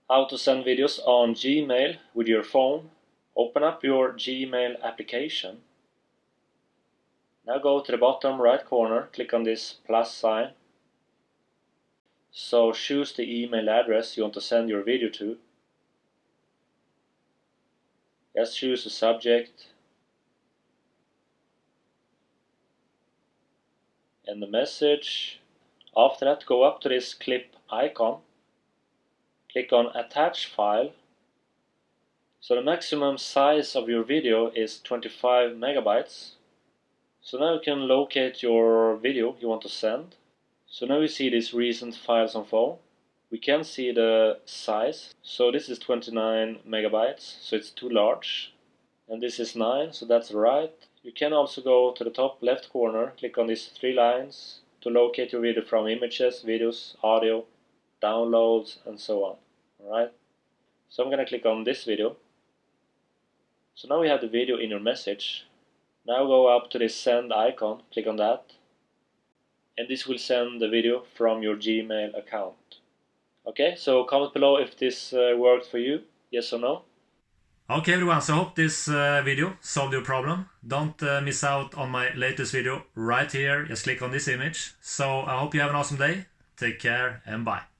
How to send videos on Gmail with your phone. Open up your Gmail application. Now go to the bottom right corner, click on this plus sign. So choose the email address you want to send your video to. Just choose the subject and the message. After that, go up to this clip icon. Click on attach file. So the maximum size of your video is 25 megabytes. So now you can locate your video you want to send. So now you see these recent files on phone. We can see the size. So this is 29 megabytes, so it's too large. And this is 9, so that's right. You can also go to the top left corner, click on these 3 lines to locate your video from images, videos, audio, downloads, and so on. Alright? So I'm gonna click on this video. So now we have the video in your message. Now go up to this send icon, click on that. And this will send the video from your Gmail account. Okay, so comment below if this worked for you, yes or no. Okay everyone, so I hope this video solved your problem. Don't miss out on my latest video right here. Just click on this image. So I hope you have an awesome day. Take care and bye.